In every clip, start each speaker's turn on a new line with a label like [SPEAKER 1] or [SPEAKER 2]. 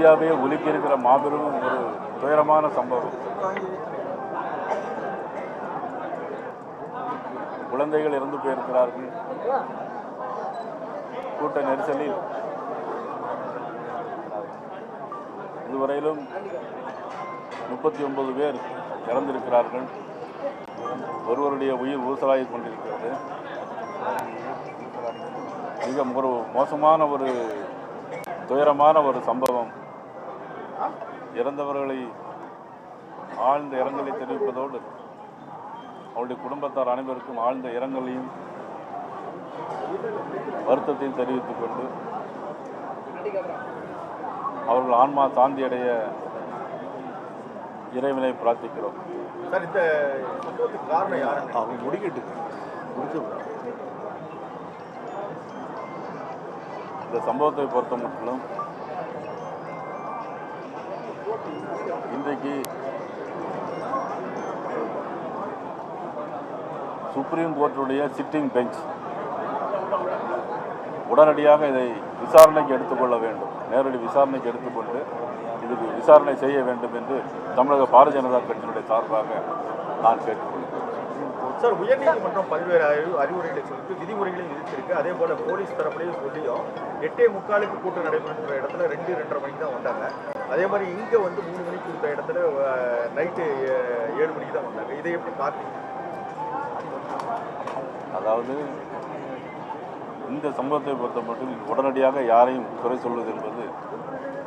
[SPEAKER 1] இந்தியாவே உலுக்கி இருக்கிற மாபெரும் ஒரு துயரமான சம்பவம். குழந்தைகள் இறந்து போயிருக்கிறார்கள். கூட்ட நெரிசலில் இதுவரையிலும் 39 பேர் இறந்திருக்கிறார்கள். ஒருவருடைய உயிர் ஊசலாகிக் கொண்டிருக்கிறது. மிக ஒரு மோசமான ஒரு துயரமான ஒரு சம்பவம். இறந்தவர்களை ஆழ்ந்த இரங்கலை தெரிவிப்பதோடு அவருடைய குடும்பத்தார் அனைவருக்கும் ஆழ்ந்த இரங்கலையும் வருத்தத்தையும் தெரிவித்துக் கொண்டு அவர்கள் ஆன்மா சாந்தி அடைய இறைவனை பிரார்த்திக்கிறோம்.
[SPEAKER 2] சார், இந்த சம்பவத்துக்கு காரணம் யாரு?
[SPEAKER 1] அவங்க முடிக்கிட்டு இந்த சம்பவத்தை பொறுத்த மட்டும் இன்றைக்கு சுப்ரீம் கோர்ட்டுடைய சிட்டிங் பெஞ்ச் உடனடியாக இதை விசாரணைக்கு எடுத்துக்கொள்ள வேண்டும். நேரடி விசாரணைக்கு எடுத்துக்கொண்டு இதுக்கு விசாரணை செய்ய வேண்டும் என்று தமிழக பாரதிய ஜனதா கட்சியினுடைய சார்பாக நான் கேட்டுக்கொள்கிறேன்.
[SPEAKER 2] சார், உயர்நீதிமன்றம் பல்வேறு அறிவுரைகளை சொல்லிட்டு விதிமுறைகளையும் விதிச்சிருக்கு. அதே போல போலீஸ் தரப்புலையும் சொல்லியும் 8:45 கூட்டம் நடைபெறுற இடத்துல 2-2:30 மணிக்கு தான் வந்தாங்க. அதே மாதிரி இங்கே 3 மணிக்கு கொடுத்த இடத்துல நைட்டு 7 மணிக்கு தான் வந்தாங்க. இதை எப்படி பார்த்தீங்க?
[SPEAKER 1] அதாவது இந்த சம்பவத்தை பொறுத்த மட்டும் உடனடியாக யாரையும் குறை சொல்வது என்பது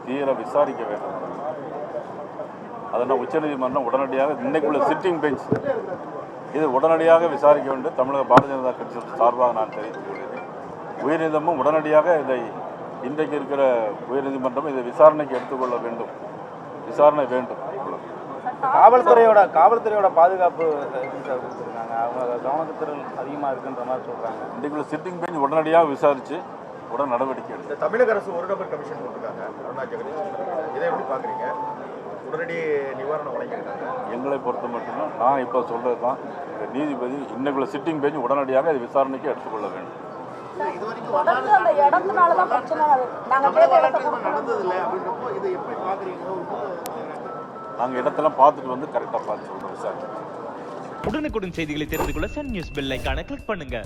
[SPEAKER 1] தீர விசாரிக்க வேண்டும். அதனால் உச்சநீதிமன்றம் உடனடியாக இன்னைக்குள்ள சிட்டிங் பெஞ்ச் இது உடனடியாக விசாரிக்க வேண்டும். தமிழக பாரதிய ஜனதா கட்சியின் சார்பாக நான் தெரிவித்துக் கொள்கிறேன். உயர்நீதிமன்றம் உடனடியாக இதை இன்றைக்கு இருக்கிற உயர்நீதிமன்றம் இதை விசாரணைக்கு எடுத்துக்கொள்ள வேண்டும். விசாரணை வேண்டும்.
[SPEAKER 3] காவல்துறையோட பாதுகாப்பு கொடுத்துருக்காங்க. அவங்க கவனத்திறல் அதிகமாக இருக்குன்ற மாதிரி சொல்கிறாங்க.
[SPEAKER 1] இன்றைக்குள்ள சிட்டிங் பெஞ்ச் உடனடியாக விசாரித்து உடன் நடவடிக்கை எடுத்து.
[SPEAKER 2] தமிழக அரசு ஒரு நபர் கமிஷன் போட்டிருக்காங்க. அருணா ஜெகதீஷ், இதை எப்படி பார்க்குறீங்க? உடனடி நிவாரணம் வழங்கியிருக்காங்க.
[SPEAKER 1] எங்களை பொறுத்த மட்டும் நான் இப்போ சொல்கிறது தான், நீதிபதி இன்னைக்குள்ள சிட்டிங் பெஞ்ச் உடனடியாக இது விசாரணைக்கு எடுத்துக்கொள்ள வேண்டும். நாங்கள் இடத்தெல்லாம் பார்த்துட்டு வந்து கரெக்டாக பார்த்து சொல்கிறோம் சார்.
[SPEAKER 4] உடனுக்குடன் செய்திகளை தெரிந்து கொள்ள சன் நியூஸ் பெல் ஐகானை கிளிக் பண்ணுங்க.